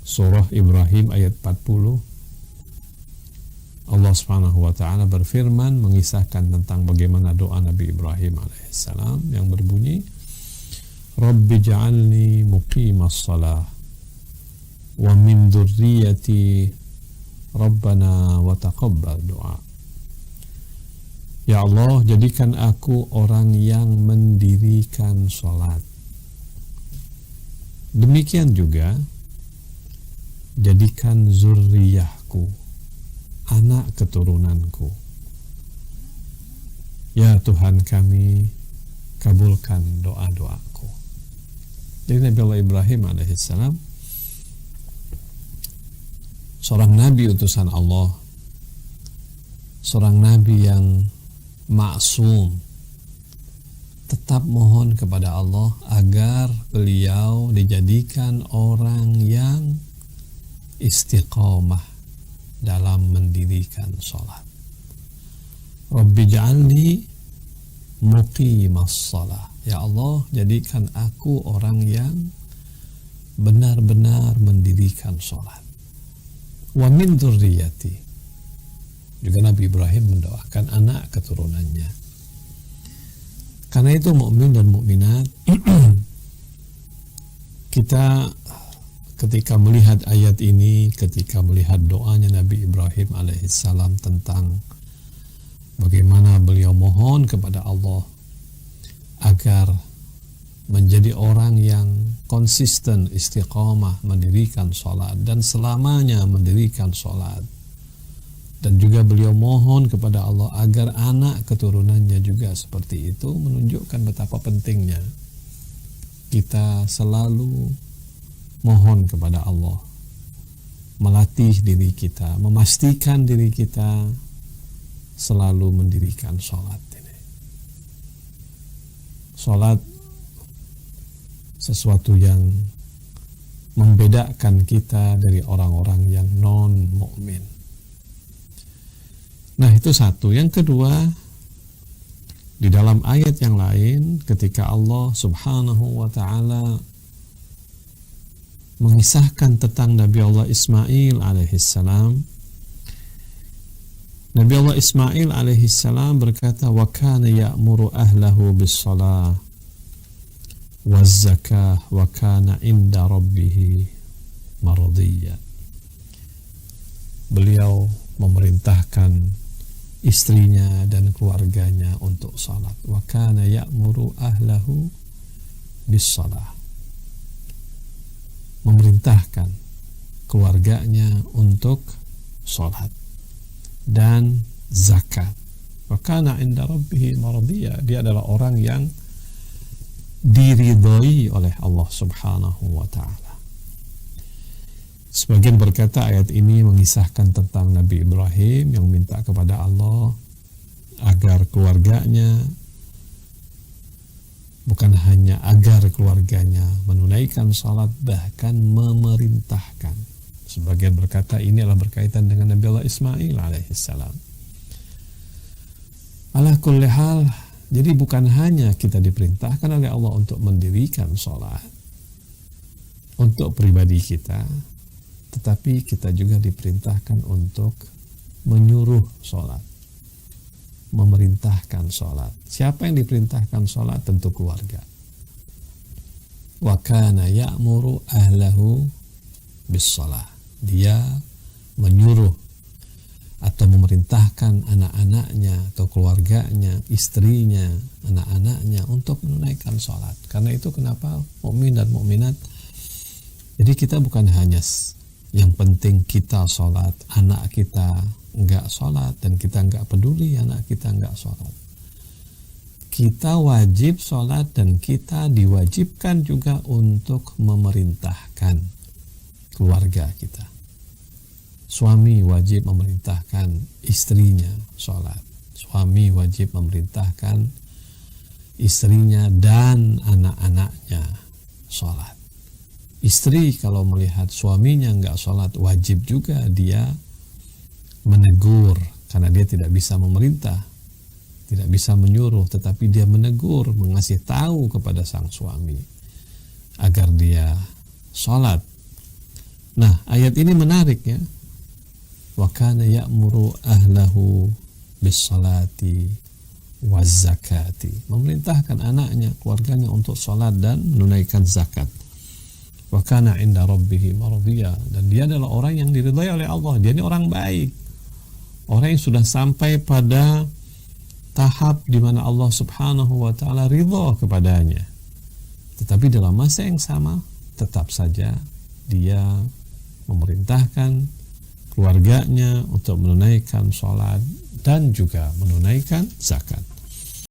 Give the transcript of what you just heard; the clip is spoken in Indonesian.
Surah Ibrahim ayat 40, Allah Subhanahu wa ta'ala berfirman mengisahkan tentang bagaimana doa Nabi Ibrahim alaihissalam yang berbunyi, Rabbi ja'alni muqimas salah wa min dzurriyyati Rabbana wa taqabbal doa. Ya Allah, jadikan aku orang yang mendirikan sholat. Demikian juga jadikan zurriyahku, anak keturunanku. Ya Tuhan kami, kabulkan doa-doaku. Jadi Nabi Allah Ibrahim alaihissalam, seorang nabi utusan Allah, seorang nabi yang maksum, tetap mohon kepada Allah agar beliau dijadikan orang yang istiqomah dalam mendirikan sholat. Rabbi ja'alni muqimas shalah. Ya Allah, jadikan aku orang yang benar-benar mendirikan sholat. Wa min dzurriyyati. Juga Nabi Ibrahim mendoakan anak keturunannya. Karena itu mukmin dan mukminat, kita ketika melihat ayat ini, ketika melihat doanya Nabi Ibrahim alaihissalam tentang bagaimana beliau mohon kepada Allah agar menjadi orang yang konsisten istiqomah mendirikan sholat dan selamanya mendirikan sholat, dan juga beliau mohon kepada Allah agar anak keturunannya juga seperti itu, menunjukkan betapa pentingnya kita selalu mohon kepada Allah, melatih diri kita, memastikan diri kita selalu mendirikan sholat ini. Sholat sesuatu yang membedakan kita dari orang-orang yang non-mukmin. Nah, itu satu. Yang kedua, di dalam ayat yang lain ketika Allah Subhanahu wa ta'ala mengisahkan tentang Nabi Allah Ismail alaihissalam, Nabi Allah Ismail alaihissalam berkata, wa kana ya'muru ahlahu bis-shalah waz-zakah wa kana inda rabbih maradiyya. Beliau memerintahkan istrinya dan keluarganya untuk salat. Wa kana ya'muru ahlahu bis-shalah. Memerintahkan keluarganya untuk salat dan zakat. Wa kana inda rabbih maradiyya. Dia adalah orang yang diridhai oleh Allah Subhanahu wa ta'ala. Sebagian berkata ayat ini mengisahkan tentang Nabi Ibrahim yang minta kepada Allah agar keluarganya, bukan hanya agar keluarganya menunaikan salat, bahkan memerintahkan. Sebagian berkata ini adalah berkaitan dengan Nabi Allah Ismail alaihissalam. Ala kulli hal, jadi bukan hanya kita diperintahkan oleh Allah untuk mendirikan salat untuk pribadi kita, tetapi kita juga diperintahkan untuk menyuruh sholat, memerintahkan sholat. Siapa yang diperintahkan sholat? Tentu keluarga. Wa kana ya'muru ahlahu bis-shalah. Dia menyuruh atau memerintahkan anak-anaknya atau keluarganya, istrinya, anak-anaknya untuk menunaikan sholat. Karena itu kenapa mukmin dan mukminat, jadi kita bukan hanya yang penting kita sholat, anak kita enggak sholat, dan kita enggak peduli anak kita enggak sholat. Kita wajib sholat dan kita diwajibkan juga untuk memerintahkan keluarga kita. Suami wajib memerintahkan istrinya sholat. Suami wajib memerintahkan istrinya dan anak-anaknya sholat. Istri kalau melihat suaminya enggak sholat, wajib juga dia menegur, karena dia tidak bisa memerintah, tidak bisa menyuruh, tetapi dia menegur, mengasih tahu kepada sang suami agar dia sholat. Nah, ayat ini menarik ya. Wa kana ya'muru ahlahu bis-salati waz-zakati. Memerintahkan anaknya, keluarganya untuk salat dan menunaikan zakat. Wa kana 'inda rabbih mardiya. Dan dia adalah orang yang diridhai oleh Allah. Dia ini orang baik. Orang yang sudah sampai pada tahap di mana Allah Subhanahu wa taala ridha kepadanya. Tetapi dalam masa yang sama tetap saja dia memerintahkan keluarganya untuk menunaikan sholat dan juga menunaikan zakat.